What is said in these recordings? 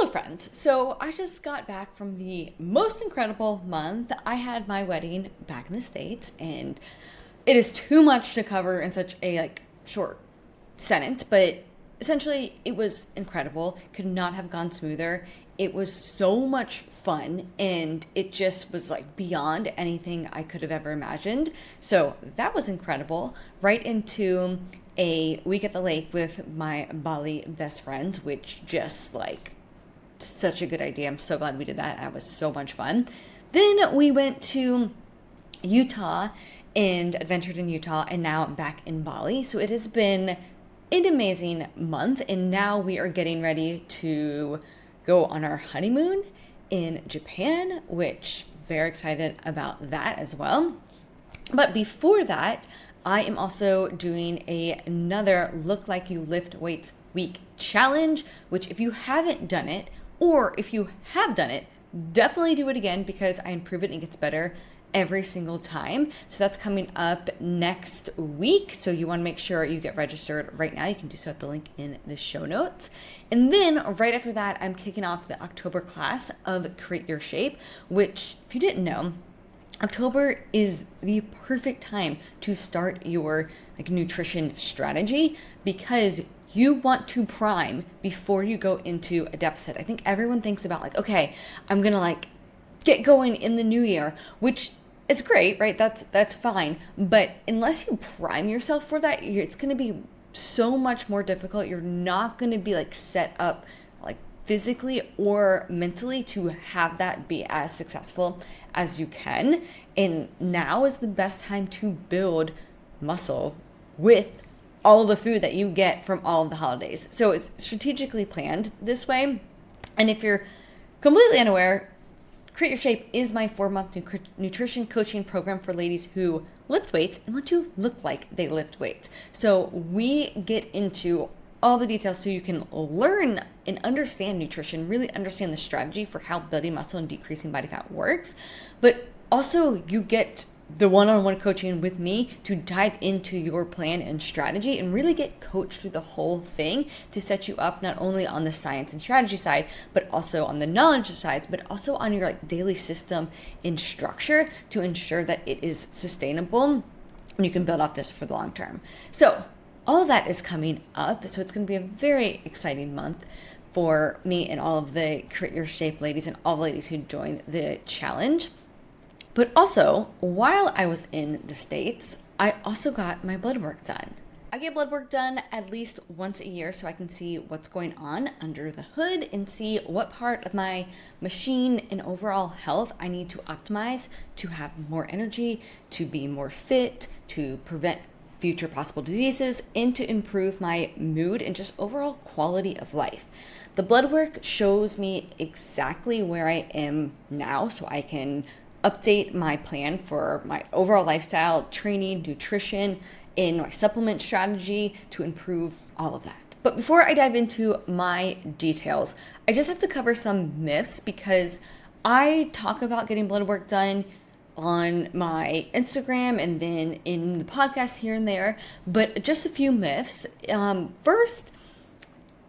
Hello friends. So I just got back from the most incredible month. I had my wedding back in the States, and it is too much to cover in such a short sentence, but essentially it was incredible. Could not have gone smoother. It was so much fun, and it just was beyond anything I could have ever imagined. So that was incredible. Right into a week at the lake with my Bali best friends, which just such a good idea. I'm so glad we did that. That was so much fun. Then we went to Utah and adventured in Utah, and now I'm back in Bali. So it has been an amazing month, and now we are getting ready to go on our honeymoon in Japan, which very excited about that as well. But before that, I am also doing another Look Like You Lift Weights Week challenge, which if you haven't done it, or if you have done it, definitely do it again, because I improve it and it gets better every single time. So that's coming up next week. So you want to make sure you get registered right now. You can do so at the link in the show notes. And then right after that, I'm kicking off the October class of Create Your Shape, which, if you didn't know, October is the perfect time to start your nutrition strategy, because you want to prime before you go into a deficit. I think everyone thinks about okay, I'm gonna get going in the new year, which is great, right? That's fine. But unless you prime yourself for that, it's gonna be so much more difficult. You're not gonna be set up physically or mentally to have that be as successful as you can. And now is the best time to build muscle with all the food that you get from all of the holidays. So it's strategically planned this way. And if you're completely unaware, Create Your Shape is my 4-month nutrition coaching program for ladies who lift weights and want to look like they lift weights. So we get into all the details so you can learn and understand nutrition, really understand the strategy for how building muscle and decreasing body fat works. But also you get the one-on-one coaching with me to dive into your plan and strategy and really get coached through the whole thing to set you up not only on the science and strategy side, but also on the knowledge sides, but also on your daily system and structure to ensure that it is sustainable and you can build off this for the long term. So all of that is coming up. So it's going to be a very exciting month for me and all of the Create Your Shape ladies and all the ladies who joined the challenge. But also, while I was in the States, I also got my blood work done. I get blood work done at least once a year so I can see what's going on under the hood and see what part of my machine and overall health I need to optimize to have more energy, to be more fit, to prevent future possible diseases, and to improve my mood and just overall quality of life. The blood work shows me exactly where I am now so I can update my plan for my overall lifestyle, training, nutrition, and my supplement strategy to improve all of that. But before I dive into my details, I just have to cover some myths, because I talk about getting blood work done on my Instagram and then in the podcast here and there, but just a few myths. First,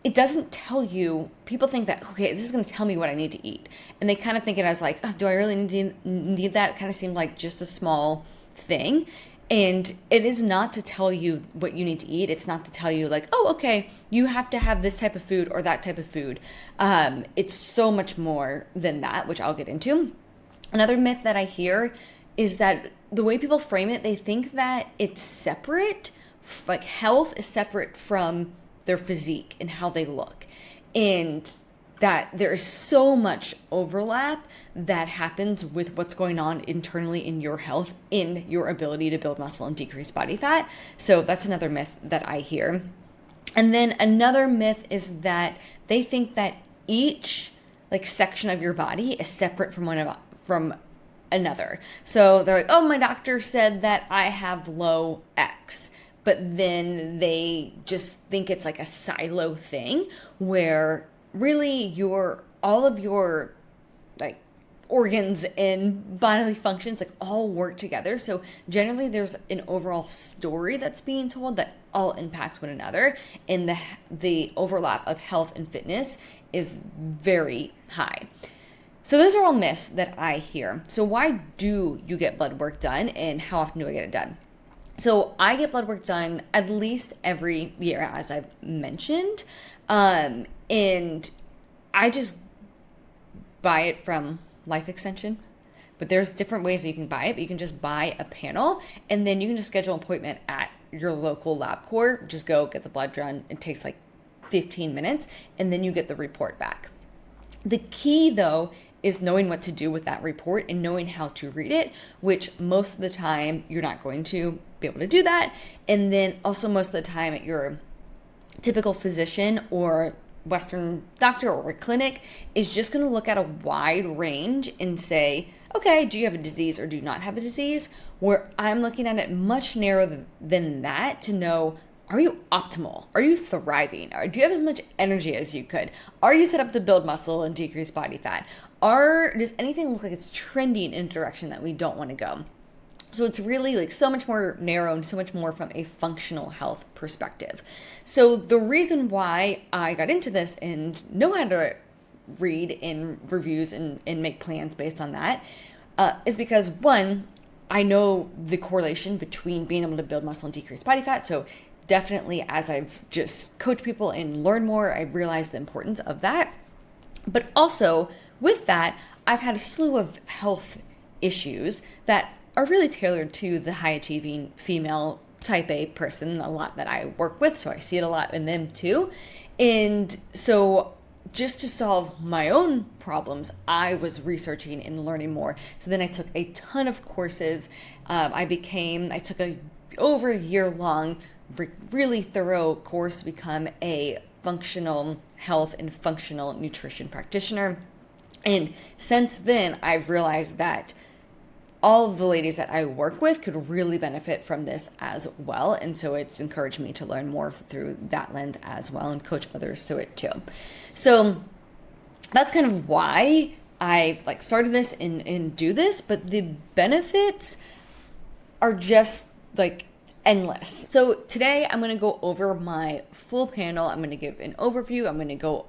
it doesn't tell you, people think that, okay, this is going to tell me what I need to eat. And they kind of think it as oh, do I really need that? It kind of seemed like just a small thing. And it is not to tell you what you need to eat. It's not to tell you oh, okay, you have to have this type of food or that type of food. It's so much more than that, which I'll get into. Another myth that I hear is that the way people frame it, they think that it's separate, health is separate from their physique and how they look. And that there is so much overlap that happens with what's going on internally in your health, in your ability to build muscle and decrease body fat. So that's another myth that I hear. And then another myth is that they think that each section of your body is separate from another. So they're oh, my doctor said that I have low X. But then they just think it's a silo thing where really all of your organs and bodily functions all work together. So generally there's an overall story that's being told that all impacts one another, and the overlap of health and fitness is very high. So those are all myths that I hear. So why do you get blood work done, and how often do I get it done? So I get blood work done at least every year, as I've mentioned. And I just buy it from Life Extension. But there's different ways that you can buy it. But you can just buy a panel, and then you can just schedule an appointment at your local LabCorp. Just go get the blood drawn. It takes like 15 minutes, and then you get the report back. The key, though, is knowing what to do with that report and knowing how to read it, which most of the time you're not going to be able to do that. And then also most of the time at your typical physician or Western doctor or a clinic is just going to look at a wide range and say, okay, do you have a disease or do you not have a disease? Where I'm looking at it much narrower than that to know, are you optimal? Are you thriving? Or do you have as much energy as you could? Are you set up to build muscle and decrease body fat? Does anything look like it's trending in a direction that we don't want to go? So it's really like so much more narrow and so much more from a functional health perspective. So the reason why I got into this and know how to read in reviews and make plans based on that is because, one, I know the correlation between being able to build muscle and decrease body fat. So definitely as I've just coached people and learned more, I realized the importance of that. But also with that, I've had a slew of health issues that are really tailored to the high achieving female type A person, a lot that I work with. So I see it a lot in them too. And so just to solve my own problems, I was researching and learning more. So then I took a ton of courses. I took over a year long, really thorough course to become a functional health and functional nutrition practitioner. And since then, I've realized that all of the ladies that I work with could really benefit from this as well. And so it's encouraged me to learn more through that lens as well and coach others through it too. So that's kind of why I started this and do this, but the benefits are just endless. So today I'm going to go over my full panel. I'm going to give an overview. I'm going to go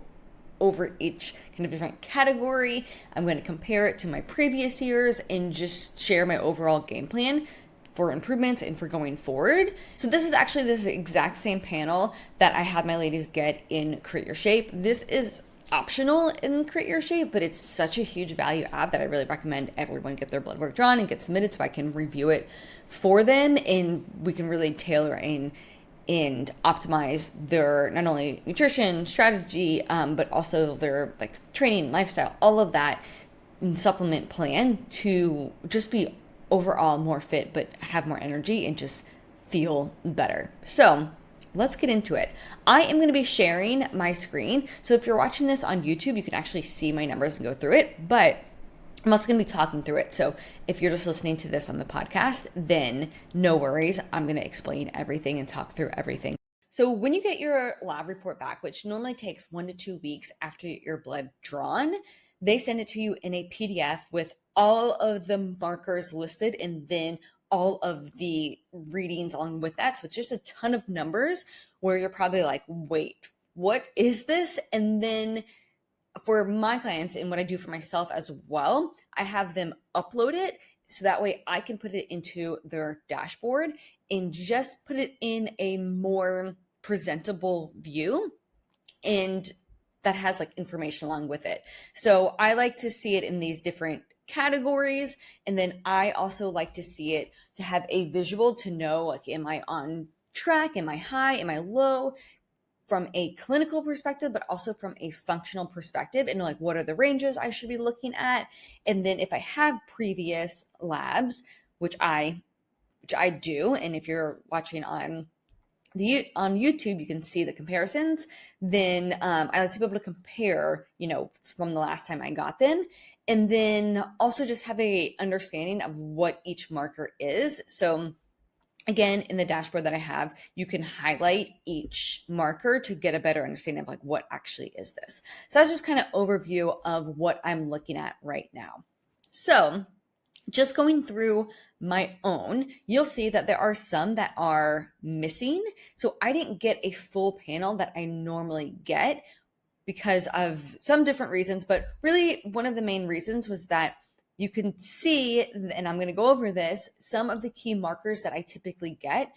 over each kind of different category. I'm going to compare it to my previous years and just share my overall game plan for improvements and for going forward. So this is actually this exact same panel that I had my ladies get in Create Your Shape. This is optional in Create Your Shape, but it's such a huge value add that I really recommend everyone get their blood work drawn and get submitted so I can review it for them, and we can really tailor and optimize their not only nutrition strategy, but also their training, lifestyle, all of that and supplement plan to just be overall more fit, but have more energy and just feel better. So let's get into it. I am going to be sharing my screen. So if you're watching this on YouTube, you can actually see my numbers and go through it, but I'm also going to be talking through it. So if you're just listening to this on the podcast, then no worries. I'm going to explain everything and talk through everything. So when you get your lab report back, which normally takes 1 to 2 weeks after your blood drawn, they send it to you in a PDF with all of the markers listed and then all of the readings along with that. So it's just a ton of numbers where you're probably like, wait, what is this? And then for my clients and what I do for myself as well, I have them upload it so that way I can put it into their dashboard and just put it in a more presentable view, and that has information along with it. So I like to see it in these different categories, and then I also like to see it to have a visual to know am I on track, am I high, am I low, from a clinical perspective, but also from a functional perspective, and what are the ranges I should be looking at. And then if I have previous labs, which I do, and if you're watching on YouTube, you can see the comparisons. Then I like to be able to compare, from the last time I got them, and then also just have a understanding of what each marker is. So again, in the dashboard that I have, you can highlight each marker to get a better understanding of what actually is this. So that's just kind of overview of what I'm looking at right now. So Just going through my own, you'll see that there are some that are missing. So I didn't get a full panel that I normally get because of some different reasons, but really one of the main reasons was that you can see, and I'm going to go over this, some of the key markers that I typically get.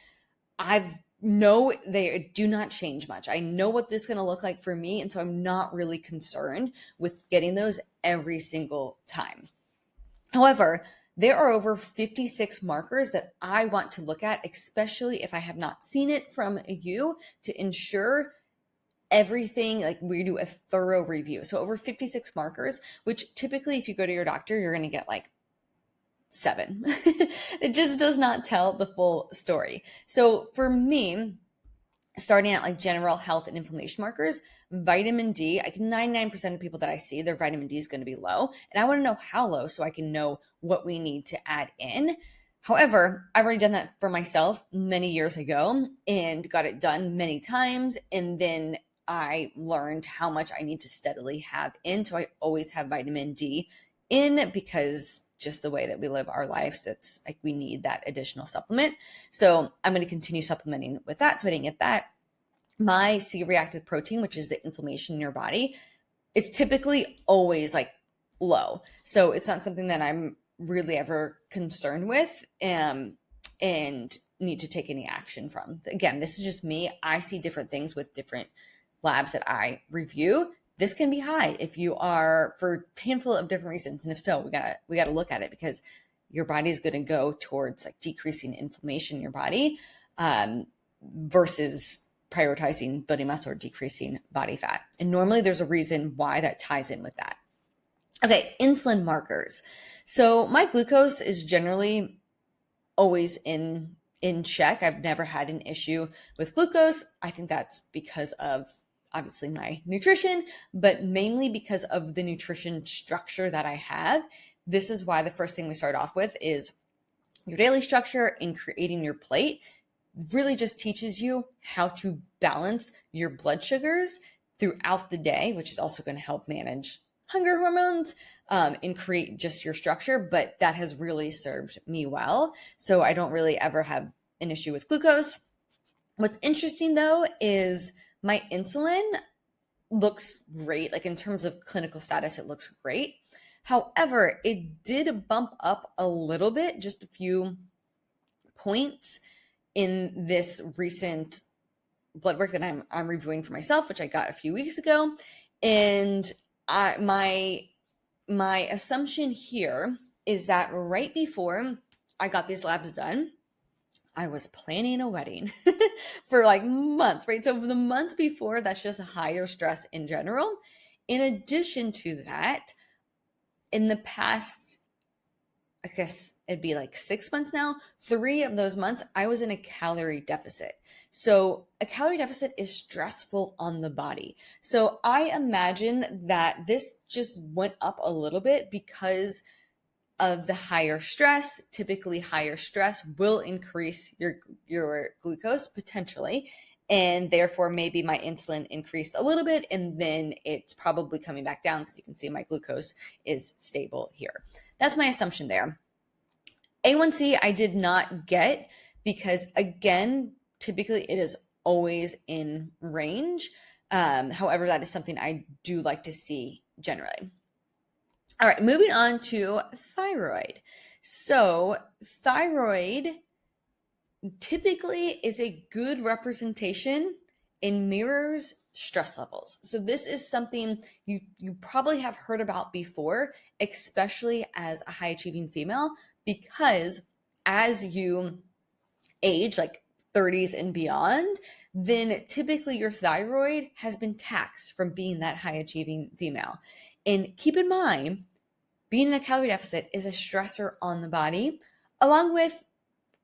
I've know they do not change much. I know what this is going to look like for me, and so I'm not really concerned with getting those every single time. However, there are over 56 markers that I want to look at, especially if I have not seen it from you, to ensure everything, like we do a thorough review. So over 56 markers, which typically if you go to your doctor, you're going to get like 7. It just does not tell the full story. So for me, starting at like general health and inflammation markers, vitamin D, like 99% of people that I see, their vitamin D is going to be low. And I want to know how low so I can know what we need to add in. However, I've already done that for myself many years ago and got it done many times. And then I learned how much I need to steadily have in. So I always have vitamin D in because just the way that we live our lives, it's like we need that additional supplement. So I'm going to continue supplementing with that. So I didn't get that. My C-reactive protein, which is the inflammation in your body, it's typically always like low. So it's not something that I'm really ever concerned with and need to take any action from. Again, this is just me. I see different things with different labs that I review. This can be high if you are for a handful of different reasons. And if so, we gotta look at it because your body is going to go towards like decreasing inflammation in your body versus prioritizing building muscle or decreasing body fat. And normally there's a reason why that ties in with that. Okay, insulin markers. So my glucose is generally always in check. I've never had an issue with glucose. I think that's because of obviously my nutrition, but mainly because of the nutrition structure that I have. This is why the first thing we start off with is your daily structure and creating your plate really just teaches you how to balance your blood sugars throughout the day, which is also going to help manage hunger hormones and create just your structure. But that has really served me well. So I don't really ever have an issue with glucose. What's interesting though is my insulin looks great. Like in terms of clinical status, it looks great. However, it did bump up a little bit, just a few points in this recent blood work that I'm reviewing for myself, which I got a few weeks ago. And my assumption here is that right before I got these labs done, I was planning a wedding for like months, right? So the months before, that's just a higher stress in general. In addition to that, in the past, I guess it'd be like 6 months now, 3 of those months, I was in a calorie deficit. So a calorie deficit is stressful on the body. So I imagine that this just went up a little bit because of the higher stress. Typically higher stress will increase your glucose potentially. And therefore maybe my insulin increased a little bit and then it's probably coming back down because you can see my glucose is stable here. That's my assumption there. A1C I did not get because again, typically it is always in range. However, that is something I do like to see generally. All right, moving on to thyroid. So thyroid typically is a good representation and mirrors stress levels. So this is something you probably have heard about before, especially as a high achieving female, because as you age, like 30s and beyond, then typically your thyroid has been taxed from being that high achieving female. And keep in mind, being in a calorie deficit is a stressor on the body, along with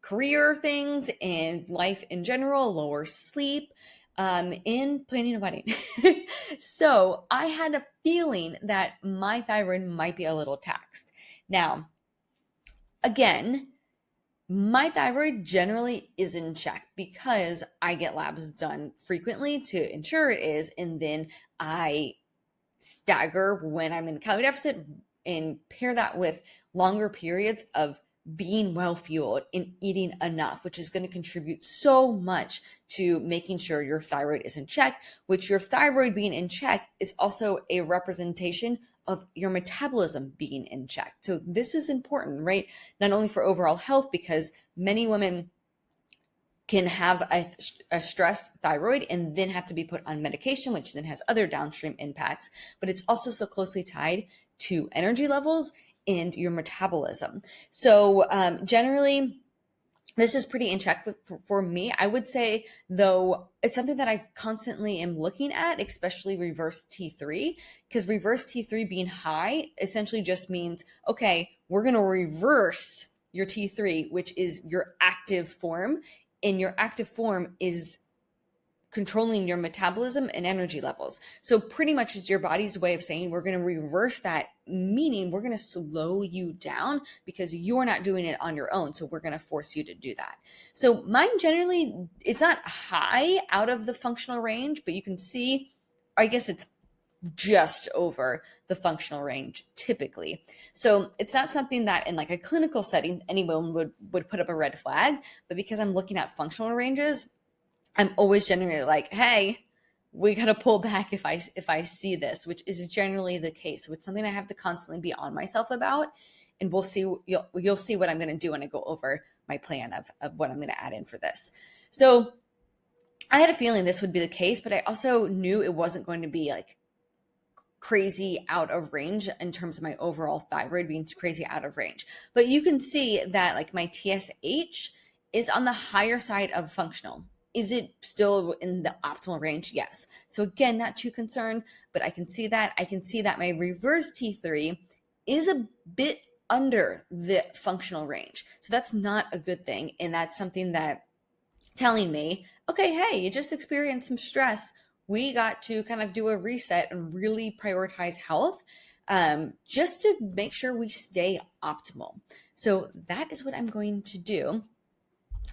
career things and life in general, lower sleep, and planning a wedding. So I had a feeling that my thyroid might be a little taxed. Now, again, my thyroid generally is in check because I get labs done frequently to ensure it is, and then I stagger when I'm in a calorie deficit and pair that with longer periods of being well fueled and eating enough, which is going to contribute so much to making sure your thyroid is in check, which your thyroid being in check is also a representation of your metabolism being in check. So this is important, right? Not only for overall health, because many women can have a stressed thyroid and then have to be put on medication, which then has other downstream impacts, but it's also so closely tied to energy levels and your metabolism. So generally, this is pretty in check for me. I would say, though, it's something that I constantly am looking at, especially reverse T3, because reverse T3 being high essentially just means, okay, we're going to reverse your T3, which is your active form. And your active form is controlling your metabolism and energy levels. So pretty much it's your body's way of saying we're going to reverse that, meaning we're going to slow you down because you're not doing it on your own. So we're going to force you to do that. So mine generally, it's not high out of the functional range, but you can see, I guess it's just over the functional range typically. So it's not something that in like a clinical setting anyone would put up a red flag, but because I'm looking at functional ranges, I'm always generally like, hey, we got to pull back if I see this, which is generally the case. So it's something I have to constantly be on myself about, and we'll see. You'll see what I'm going to do when I go over my plan of what I'm going to add in for this. So I had a feeling this would be the case, but I also knew it wasn't going to be like crazy out of range in terms of my overall thyroid being crazy out of range. But you can see that like my TSH is on the higher side of functional. Is it still in the optimal range? Yes. So again, not too concerned, but I can see that. I can see that my reverse T3 is a bit under the functional range. So that's not a good thing. And that's something that telling me, okay, hey, you just experienced some stress. We got to kind of do a reset and really prioritize health, just to make sure we stay optimal. So that is what I'm going to do.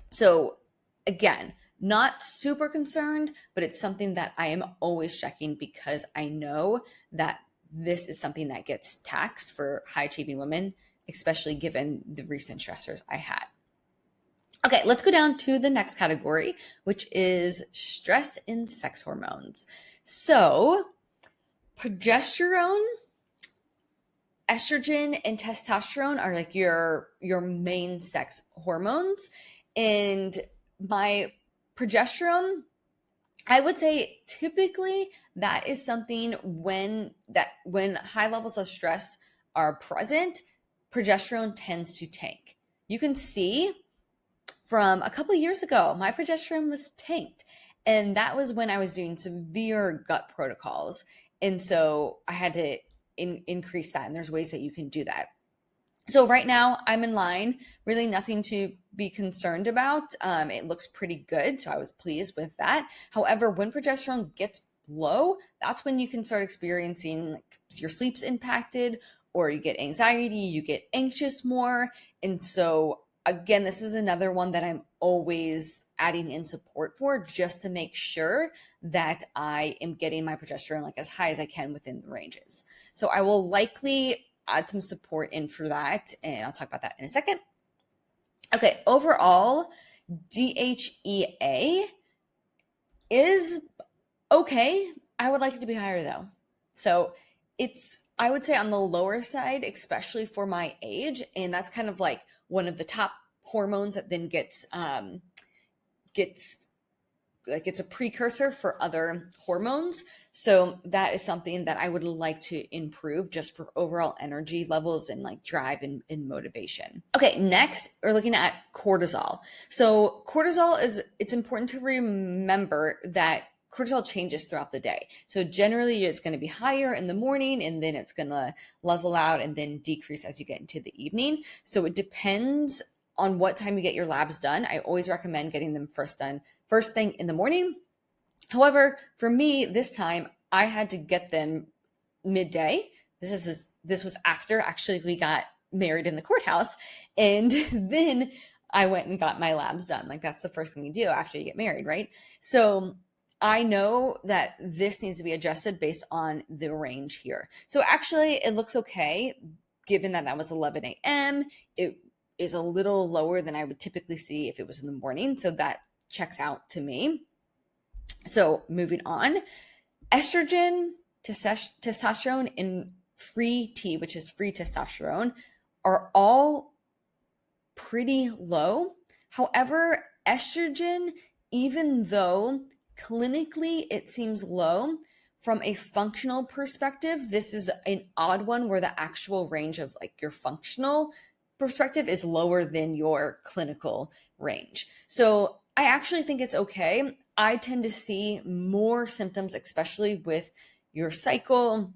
So again, not super concerned, but it's something that I am always checking because I know that this is something that gets taxed for high achieving women, especially given the recent stressors I had. Okay, let's go down to the next category, which is stress and sex hormones. So progesterone, estrogen, and testosterone are like your main sex hormones. And my progesterone, I would say typically that is something when high levels of stress are present, progesterone tends to tank. You can see from a couple of years ago, my progesterone was tanked. And that was when I was doing severe gut protocols. And so I had to increase that. And there's ways that you can do that. So right now I'm in line, really nothing to be concerned about. It looks pretty good. So I was pleased with that. However, when progesterone gets low, that's when you can start experiencing like your sleep's impacted, or you get anxiety, you get anxious more. And so again, this is another one that I'm always adding in support for, just to make sure that I am getting my progesterone like as high as I can within the ranges. So I will likely add some support in for that, and I'll talk about that in a second. Okay, overall, DHEA is okay. I would like it to be higher though. So it's, I would say, on the lower side, especially for my age. And that's kind of like one of the top hormones that then gets like it's a precursor for other hormones. So that is something that I would like to improve just for overall energy levels and like drive and motivation. Okay, next we're looking at cortisol. So cortisol it's important to remember that cortisol changes throughout the day. So generally it's going to be higher in the morning, and then it's going to level out and then decrease as you get into the evening. So it depends on what time you get your labs done. I always recommend getting them first thing in the morning. However, for me this time, I had to get them midday. This was after actually we got married in the courthouse, and then I went and got my labs done. Like that's the first thing you do after you get married, right? So I know that this needs to be adjusted based on the range here. So actually it looks okay, given that that was 11 a.m., it is a little lower than I would typically see if it was in the morning. So that checks out to me. So moving on, estrogen, testosterone, and free T, which is free testosterone, are all pretty low. However, estrogen, even though clinically it seems low, from a functional perspective, this is an odd one where the actual range of like your functional perspective is lower than your clinical range. So I actually think it's okay. I tend to see more symptoms, especially with your cycle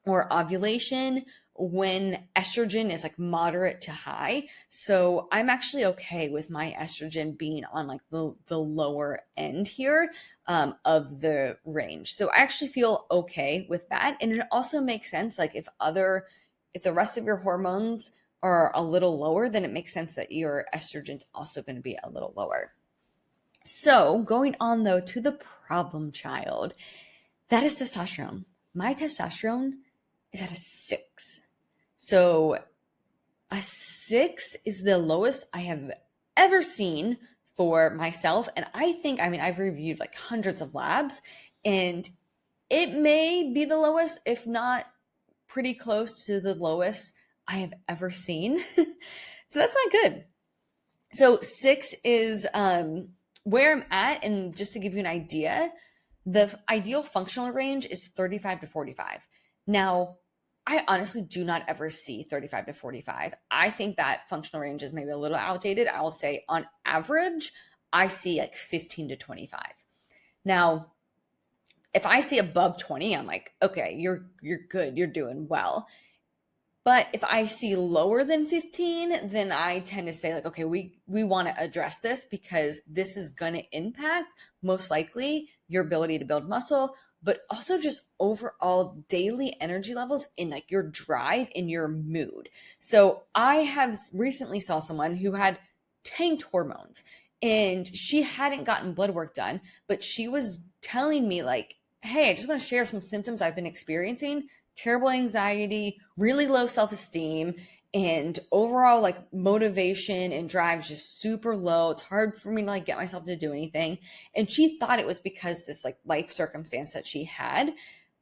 or ovulation, when estrogen is like moderate to high. So I'm actually okay with my estrogen being on like the lower end here of the range. So I actually feel okay with that. And it also makes sense, like if the rest of your hormones are a little lower, then it makes sense that your estrogen's also going to be a little lower. So going on though to the problem child, that is testosterone. My testosterone is at a 6. So a 6 is the lowest I have ever seen for myself. And I mean, I've reviewed like hundreds of labs, and it may be the lowest, if not pretty close to the lowest I have ever seen. So that's not good. So 6 is where I'm at. And just to give you an idea, the ideal functional range is 35 to 45. Now, I honestly do not ever see 35 to 45. I think that functional range is maybe a little outdated. I will say on average, I see like 15 to 25. Now, if I see above 20, I'm like, okay, you're good, you're doing well. But if I see lower than 15, then I tend to say like, okay, we want to address this because this is going to impact most likely your ability to build muscle, but also just overall daily energy levels in like your drive, in your mood. So I have recently saw someone who had tanked hormones, and she hadn't gotten blood work done, but she was telling me like, hey, I just want to share some symptoms I've been experiencing: terrible anxiety, really low self-esteem, and overall like motivation and drive is just super low. It's hard for me to like get myself to do anything. And she thought it was because this like life circumstance that she had.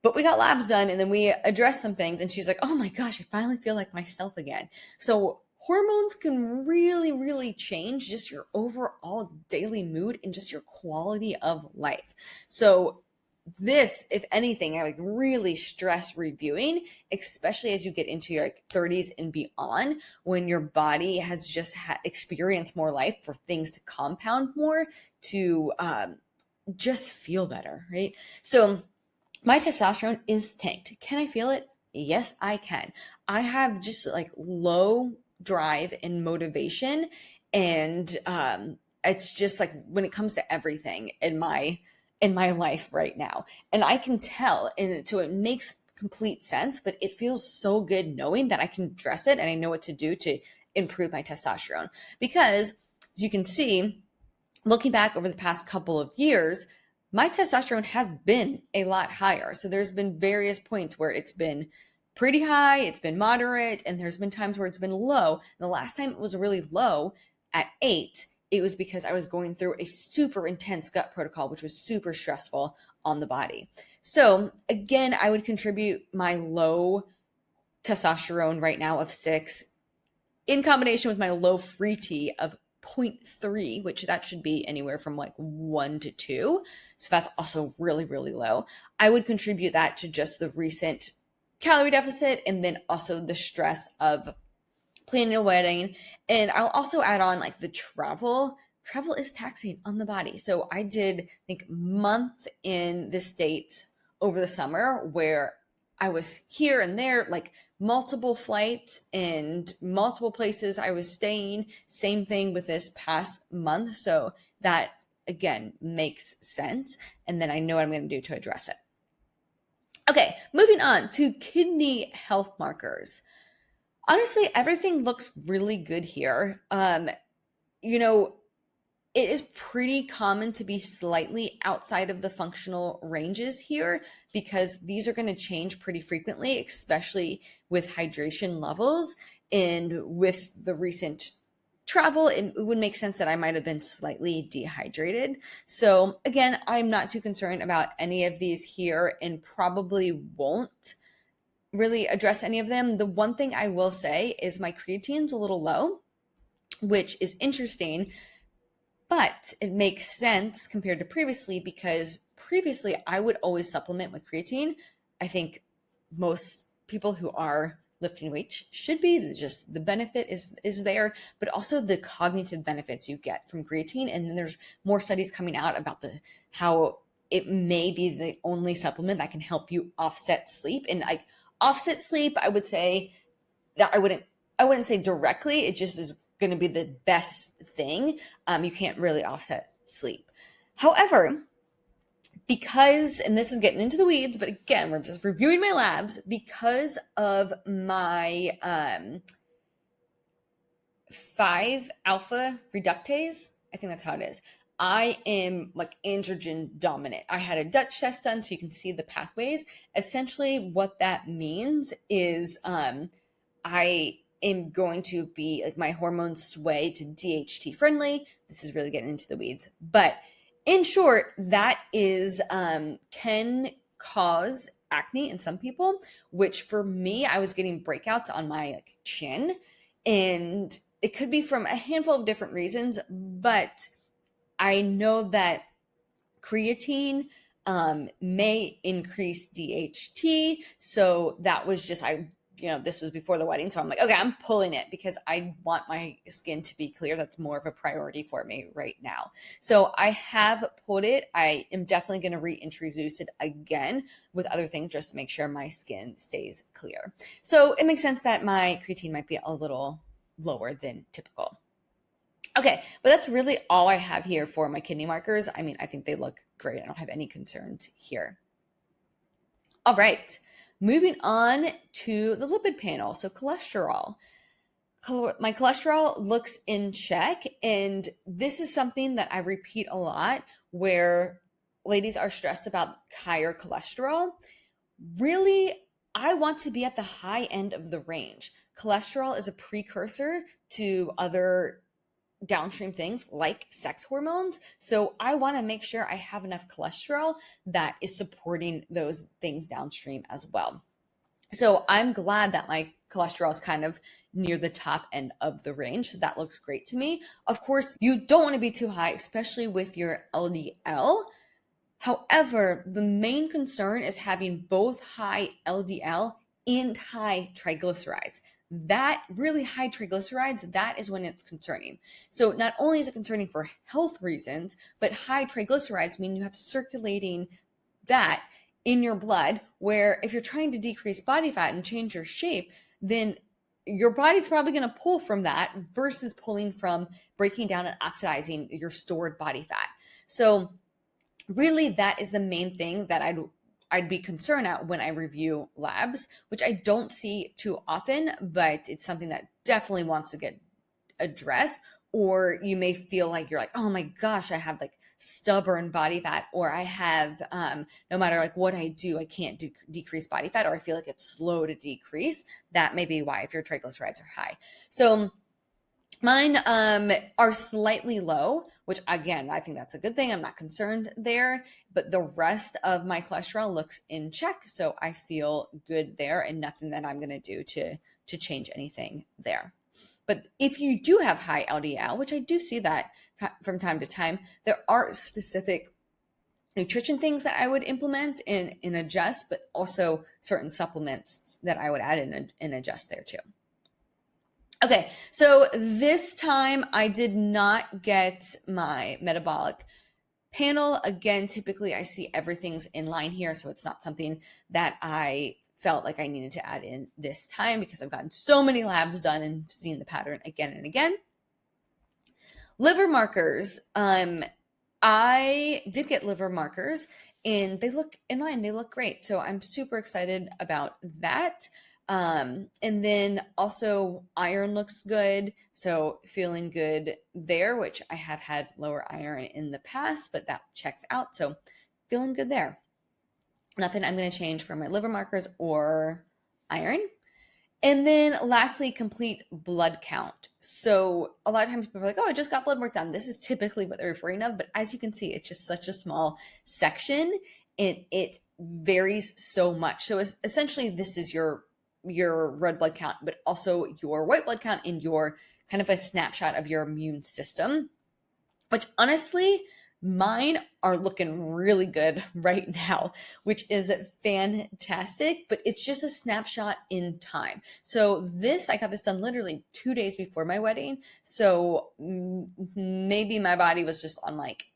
But we got labs done, and then we addressed some things, and she's like, oh my gosh, I finally feel like myself again. So hormones can really, really change just your overall daily mood and just your quality of life. So this, if anything, I like really stress reviewing, especially as you get into your like 30s and beyond, when your body has just experienced more life, for things to compound more, to just feel better, right? So my testosterone is tanked. Can I feel it? Yes, I can. I have just like low drive and motivation, and it's just like when it comes to everything in my life right now. And I can tell, and so it makes complete sense, but it feels so good knowing that I can address it and I know what to do to improve my testosterone. Because as you can see, looking back over the past couple of years, my testosterone has been a lot higher. So there's been various points where it's been pretty high, it's been moderate, and there's been times where it's been low. And the last time it was really low at 8, it was because I was going through a super intense gut protocol, which was super stressful on the body. So again, I would contribute my low testosterone right now of 6 in combination with my low free T of 0.3, which that should be anywhere from like 1 to 2. So that's also really, really low. I would contribute that to just the recent calorie deficit, and then also the stress of planning a wedding. And I'll also add on like the travel. Travel is taxing on the body. So I did, I think, month in the States over the summer where I was here and there, like multiple flights and multiple places I was staying. Same thing with this past month. So that again makes sense. And then I know what I'm going to do to address it. Okay, moving on to kidney health markers. Honestly, everything looks really good here. You know, it is pretty common to be slightly outside of the functional ranges here because these are going to change pretty frequently, especially with hydration levels. And with the recent travel, it would make sense that I might have been slightly dehydrated. So again, I'm not too concerned about any of these here and probably won't really address any of them. The one thing I will say is my creatine's a little low, which is interesting, but it makes sense compared to previously because previously I would always supplement with creatine. I think most people who are lifting weights should be. Just the benefit is there, but also the cognitive benefits you get from creatine. And then there's more studies coming out about how it may be the only supplement that can help you offset sleep. And like offset sleep, I would say that I wouldn't say directly. It just is going to be the best thing. You can't really offset sleep. However, because, and this is getting into the weeds, but again, we're just reviewing my labs, because of my 5-alpha reductase, I think that's how it is. I am like androgen dominant. I had a Dutch test done so you can see the pathways. Essentially, what that means is I am going to be like my hormones sway to DHT friendly. This is really getting into the weeds, but in short, that is can cause acne in some people, which for me, I was getting breakouts on my like chin, and it could be from a handful of different reasons, but I know that creatine may increase DHT. So that was just, this was before the wedding. So I'm like, okay, I'm pulling it because I want my skin to be clear. That's more of a priority for me right now. So I have pulled it. I am definitely going to reintroduce it again with other things just to make sure my skin stays clear. So it makes sense that my creatine might be a little lower than typical. Okay, but that's really all I have here for my kidney markers. I mean, I think they look great. I don't have any concerns here. All right, moving on to the lipid panel. So cholesterol. My cholesterol looks in check, and this is something that I repeat a lot where ladies are stressed about higher cholesterol. Really, I want to be at the high end of the range. Cholesterol is a precursor to other downstream things like sex hormones. So I want to make sure I have enough cholesterol that is supporting those things downstream as well. So I'm glad that my cholesterol is kind of near the top end of the range. So that looks great to me. Of course, you don't want to be too high, especially with your LDL. However, the main concern is having both high LDL and high triglycerides. That really high triglycerides, that is when it's concerning. So not only is it concerning for health reasons, but high triglycerides mean you have circulating fat in your blood, where if you're trying to decrease body fat and change your shape, then your body's probably going to pull from that versus pulling from breaking down and oxidizing your stored body fat. So really, that is the main thing that I'd be concerned at when I review labs, which I don't see too often, but it's something that definitely wants to get addressed. Or you may feel like you're like, oh my gosh, I have like stubborn body fat, or I have, no matter like what I do, I can't decrease body fat, or I feel like it's slow to decrease. That may be why, if your triglycerides are high. So mine are slightly low, which again, I think that's a good thing. I'm not concerned there, but the rest of my cholesterol looks in check. So I feel good there, and nothing that I'm going to do to change anything there. But if you do have high LDL, which I do see that from time to time, there are specific nutrition things that I would implement and adjust, but also certain supplements that I would add in and adjust there too. Okay, so this time I did not get my metabolic panel. Again, typically I see everything's in line here, so it's not something that I felt like I needed to add in this time because I've gotten so many labs done and seen the pattern again and again. Liver markers. I did get liver markers and they look in line. They look great. So I'm super excited about that. And then also iron looks good. So feeling good there, which I have had lower iron in the past, but that checks out. So feeling good there. Nothing I'm going to change for my liver markers or iron. And then lastly, complete blood count. So a lot of times people are like, oh, I just got blood work done. This is typically what they're referring of. But as you can see, it's just such a small section. It varies so much. So essentially, this is your red blood count, but also your white blood count and your kind of a snapshot of your immune system, which honestly, mine are looking really good right now, which is fantastic, but it's just a snapshot in time. So I got this done literally 2 days before my wedding. So maybe my body was just on like,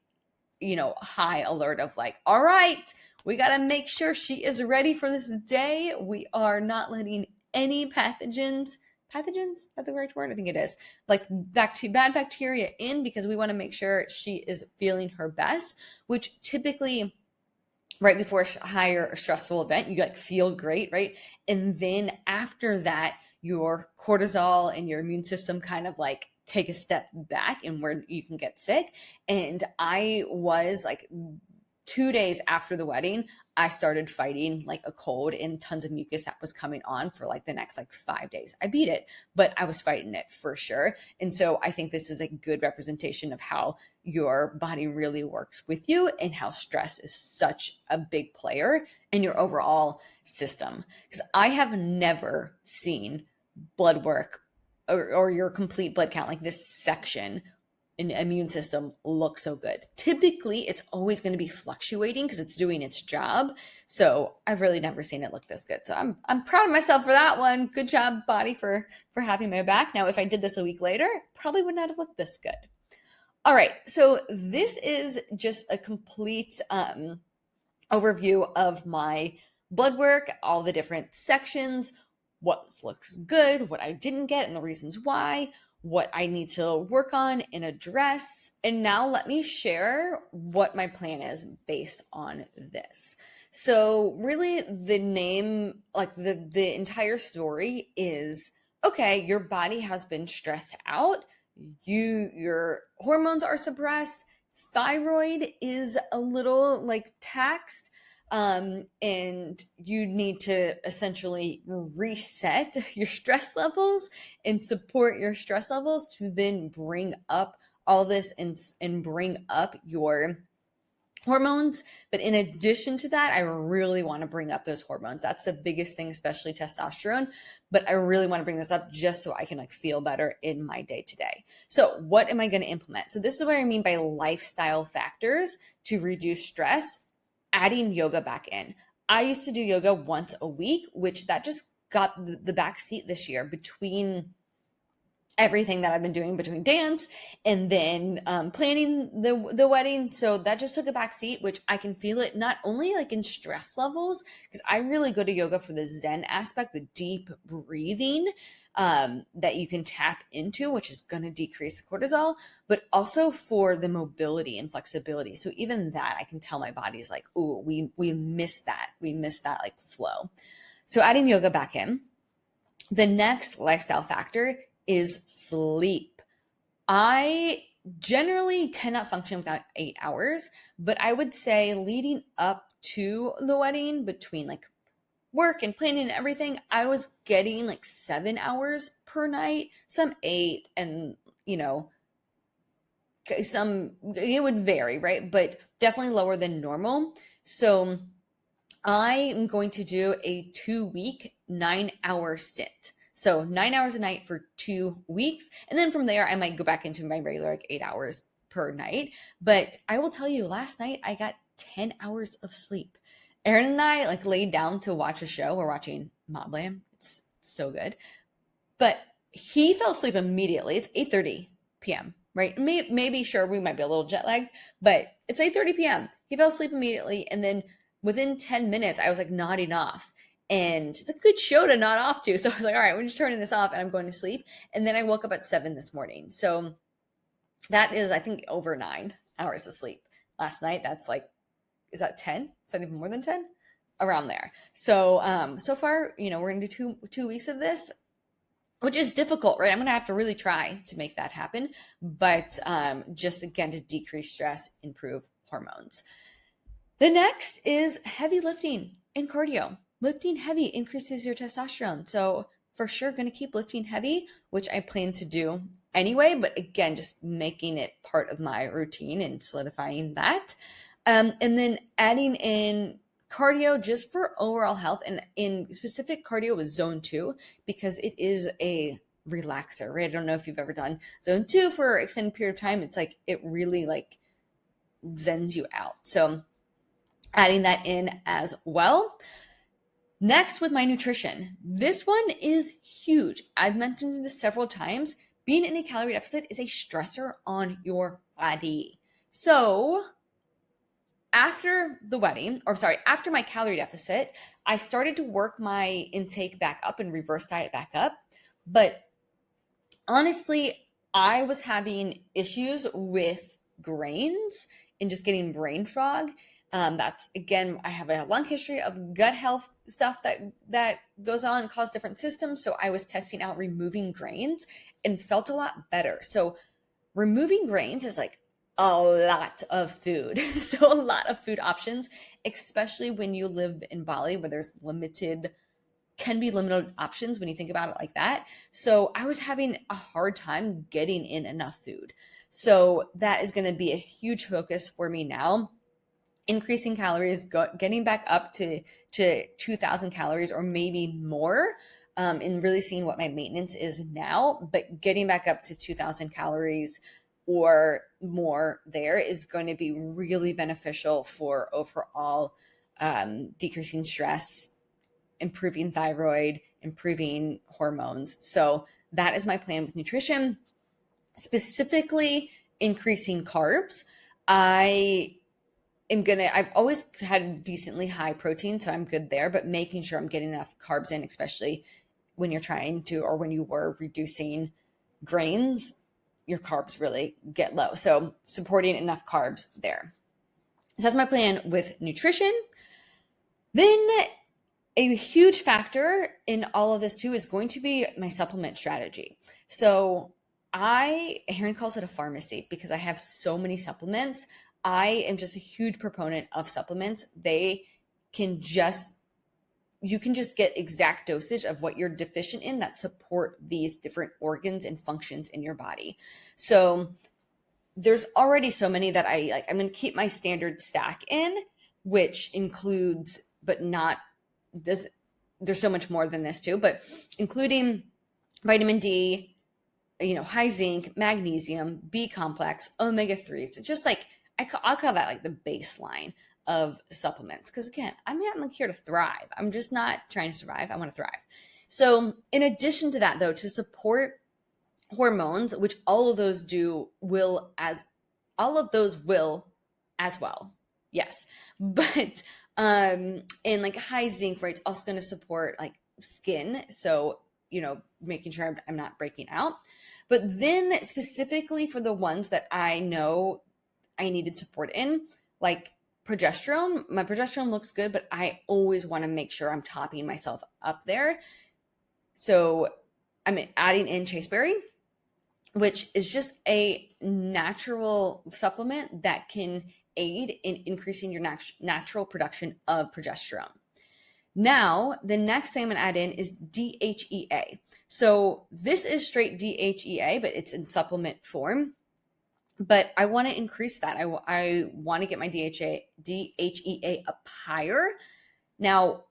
high alert of like, all right, we got to make sure she is ready for this day. We are not letting any pathogens, is that the right word? I think it is, like bad bacteria in, because we want to make sure she is feeling her best, which typically right before a higher stressful event, you like feel great, right? And then after that, your cortisol and your immune system kind of like take a step back and where you can get sick. And I was like 2 days after the wedding, I started fighting like a cold and tons of mucus that was coming on for like the next like 5 days. I beat it, but I was fighting it for sure. And so I think this is a good representation of how your body really works with you and how stress is such a big player in your overall system. Because I have never seen blood work or your complete blood count, like this section an immune system look so good. Typically, it's always going to be fluctuating because it's doing its job. So I've really never seen it look this good. So I'm proud of myself for that one. Good job, body, for having my back. Now, if I did this a week later, probably would not have looked this good. All right, so this is just a complete overview of my blood work, all the different sections, what looks good, what I didn't get, and the reasons why, what I need to work on and address. And now let me share what my plan is based on this. So really the name, like the entire story is, okay, your body has been stressed out. Your hormones are suppressed. Thyroid is a little like taxed, and you need to essentially reset your stress levels and support your stress levels to then bring up all this and bring up your hormones. But in addition to that, I really want to bring up those hormones. That's the biggest thing, especially testosterone. But I really want to bring this up just so I can like feel better in my day to day. So what am I going to implement? So this is what I mean by lifestyle factors to reduce stress, adding yoga back in. I used to do yoga once a week, which that just got the back seat this year between everything that I've been doing, between dance and then planning the wedding. So that just took a back seat, which I can feel it not only like in stress levels, because I really go to yoga for the Zen aspect, the deep breathing that you can tap into, which is going to decrease the cortisol, but also for the mobility and flexibility. So even that, I can tell my body's like, oh, we miss that. We miss that like flow. So adding yoga back in. The next lifestyle factor is sleep. I generally cannot function without 8 hours, but I would say leading up to the wedding, between like work and planning and everything, I was getting like 7 hours per night, some 8, and some, it would vary, right? But definitely lower than normal. So I am going to do a 2-week 9-hour stint. So 9 hours a night for 2 weeks. And then from there, I might go back into my regular like 8 hours per night. But I will tell you, last night I got 10 hours of sleep. Aaron and I like laid down to watch a show. We're watching Mobland. It's so good. But he fell asleep immediately. It's 8:30 p.m., right? Maybe, sure, we might be a little jet lagged, but it's 8:30 p.m. He fell asleep immediately. And then within 10 minutes, I was like nodding off. And it's a good show to nod off to. So I was like, all right, we're just turning this off and I'm going to sleep. And then I woke up at 7 this morning. So that is, I think, over 9 hours of sleep last night. That's like, is that 10? Is that even more than 10? around there. So so far, we're gonna do two weeks of this, which is difficult, right? I'm gonna have to really try to make that happen, but just again to decrease stress, improve hormones. The next is heavy lifting and cardio. Lifting heavy increases your testosterone. So for sure, going to keep lifting heavy, which I plan to do anyway. But again, just making it part of my routine and solidifying that. And then adding in cardio just for overall health, and in specific cardio with zone 2, because it is a relaxer, right? I don't know if you've ever done zone 2 for an extended period of time. It's like it really like zens you out. So adding that in as well. Next, with my nutrition, this one is huge. I've mentioned this several times. Being in a calorie deficit is a stressor on your body. So after the wedding, or sorry, after my calorie deficit, I started to work my intake back up and reverse diet back up. But honestly, I was having issues with grains and just getting brain fog. That's again, I have a long history of gut health stuff that goes on and cause different systems. So I was testing out removing grains and felt a lot better. So removing grains is like a lot of food. So a lot of food options, especially when you live in Bali where there's can be limited options when you think about it like that. So I was having a hard time getting in enough food. So that is going to be a huge focus for me now. Increasing calories, getting back up to 2,000 calories or maybe more, and really seeing what my maintenance is now. But getting back up to 2,000 calories or more there is going to be really beneficial for overall decreasing stress, improving thyroid, improving hormones. So that is my plan with nutrition, specifically increasing carbs. I've always had decently high protein, so I'm good there, but making sure I'm getting enough carbs in, especially when you're trying to, or when you were reducing grains, your carbs really get low. So supporting enough carbs there. So that's my plan with nutrition. Then a huge factor in all of this too is going to be my supplement strategy. So Aaron calls it a pharmacy because I have so many supplements. I am just a huge proponent of supplements. You can just get exact dosage of what you're deficient in that support these different organs and functions in your body. So there's already so many that I'm going to keep my standard stack in, which includes, but not this. There's so much more than this too, but including vitamin D, high zinc, magnesium, B complex, omega-3s. It's just like, I'll call that like the baseline of supplements. Because again, I'm not here to thrive. I'm just not trying to survive. I want to thrive. So in addition to that though, to support hormones, which all of those will as well. Yes. But in like high zinc, right, it's also going to support like skin. So, making sure I'm not breaking out. But then specifically for the ones that I know I needed support in, like progesterone, my progesterone looks good, but I always want to make sure I'm topping myself up there. So I'm adding in chaseberry, which is just a natural supplement that can aid in increasing your natural production of progesterone. Now, the next thing I'm going to add in is DHEA. So this is straight DHEA, but it's in supplement form. But I want to increase that. I want to get my DHEA up higher. Now,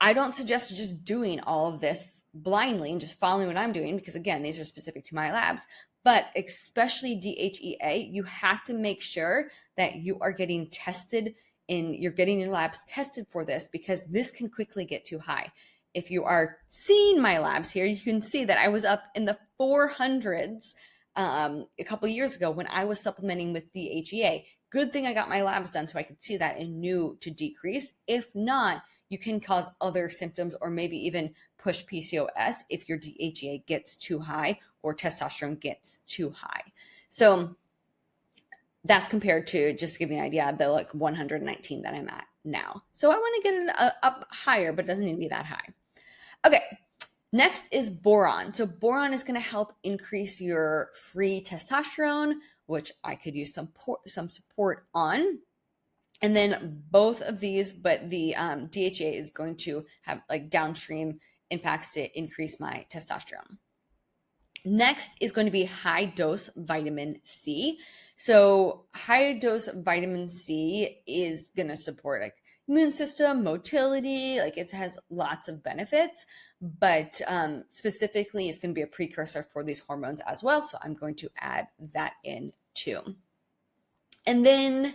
I don't suggest just doing all of this blindly and just following what I'm doing, because again, these are specific to my labs. But especially DHEA, you have to make sure that you are getting tested and you're getting your labs tested for this, because this can quickly get too high. If you are seeing my labs here, you can see that I was up in the 400s a couple of years ago when I was supplementing with DHEA. Good thing I got my labs done so I could see that and knew to decrease. If not, you can cause other symptoms or maybe even push PCOS if your DHEA gets too high or testosterone gets too high. So that's compared to, just to give you an idea, the like 119 that I'm at now. So I want to get it up higher, but it doesn't need to be that high. Okay. Next is boron. So boron is going to help increase your free testosterone, which I could use some support on. And then both of these, but the DHA is going to have like downstream impacts to increase my testosterone. Next is going to be high dose vitamin C. So high dose vitamin C is going to support like immune system, motility, like it has lots of benefits, but specifically it's going to be a precursor for these hormones as well. So I'm going to add that in too. And then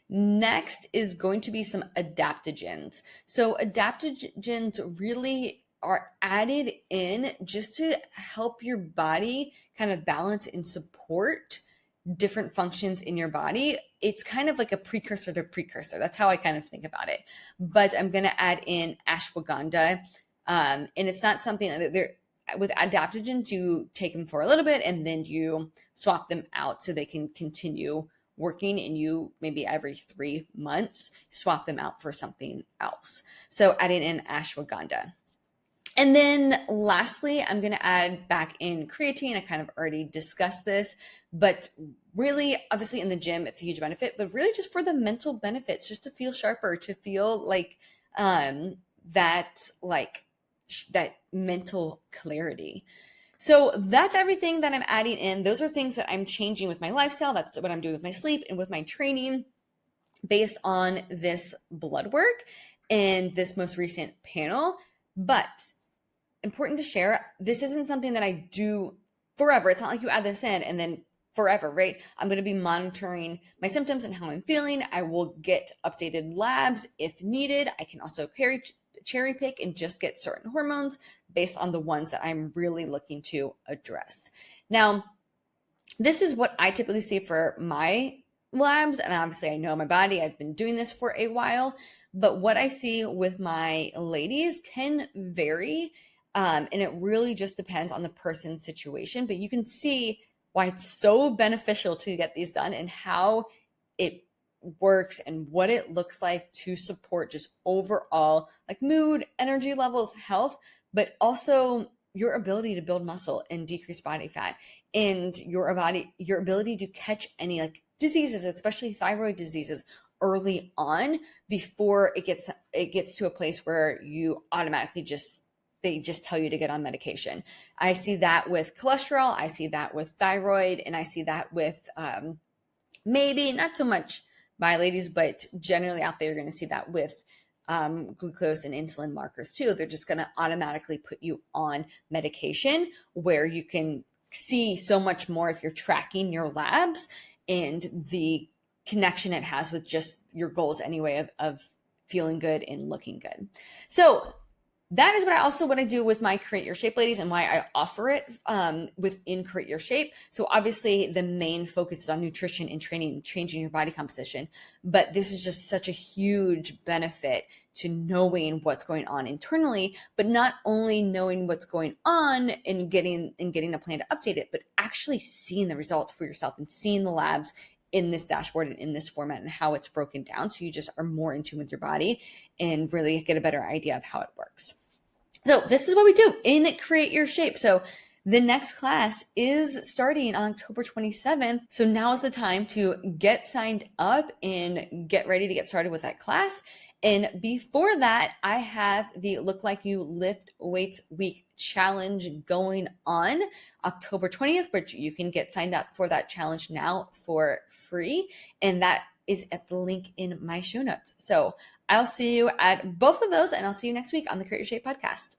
next is going to be some adaptogens. So adaptogens really are added in just to help your body kind of balance and support different functions in your body. It's kind of like a precursor to precursor. That's how I kind of think about it. But I'm going to add in ashwagandha. And it's not something that they're with adaptogens, you take them for a little bit and then you swap them out so they can continue working, and you maybe every 3 months swap them out for something else. So adding in ashwagandha. And then lastly, I'm going to add back in creatine. I kind of already discussed this, but really, obviously in the gym, it's a huge benefit, but really just for the mental benefits, just to feel sharper, to feel like that mental clarity. So that's everything that I'm adding in. Those are things that I'm changing with my lifestyle. That's what I'm doing with my sleep and with my training based on this blood work and this most recent panel. But important to share, this isn't something that I do forever. It's not like you add this in and then forever, right? I'm going to be monitoring my symptoms and how I'm feeling. I will get updated labs if needed. I can also cherry pick and just get certain hormones based on the ones that I'm really looking to address. Now, this is what I typically see for my labs, and obviously I know my body. I've been doing this for a while, but what I see with my ladies can vary, and it really just depends on the person's situation, but you can see why it's so beneficial to get these done and how it works and what it looks like to support just overall like mood, energy levels, health, but also your ability to build muscle and decrease body fat, and your ability to catch any like diseases, especially thyroid diseases, early on before it gets to a place where you automatically they just tell you to get on medication. I see that with cholesterol, I see that with thyroid, and I see that with maybe not so much by ladies, but generally out there, you're going to see that with glucose and insulin markers too. They're just going to automatically put you on medication where you can see so much more if you're tracking your labs and the connection it has with just your goals anyway of feeling good and looking good. So that is what I do with my Create Your Shape ladies, and why I offer it within Create Your Shape. So obviously the main focus is on nutrition and training and changing your body composition. But this is just such a huge benefit to knowing what's going on internally, but not only knowing what's going on and getting a plan to update it, but actually seeing the results for yourself and seeing the labs in this dashboard and in this format and how it's broken down. So you just are more in tune with your body and really get a better idea of how it works. So this is what we do in Create Your Shape. So the next class is starting on October 27th. So now is the time to get signed up and get ready to get started with that class. And before that, I have the Look Like You Lift Weights Week challenge going on October 20th, but you can get signed up for that challenge now for free. And that is at the link in my show notes. So I'll see you at both of those, and I'll see you next week on the Create Your Shape podcast.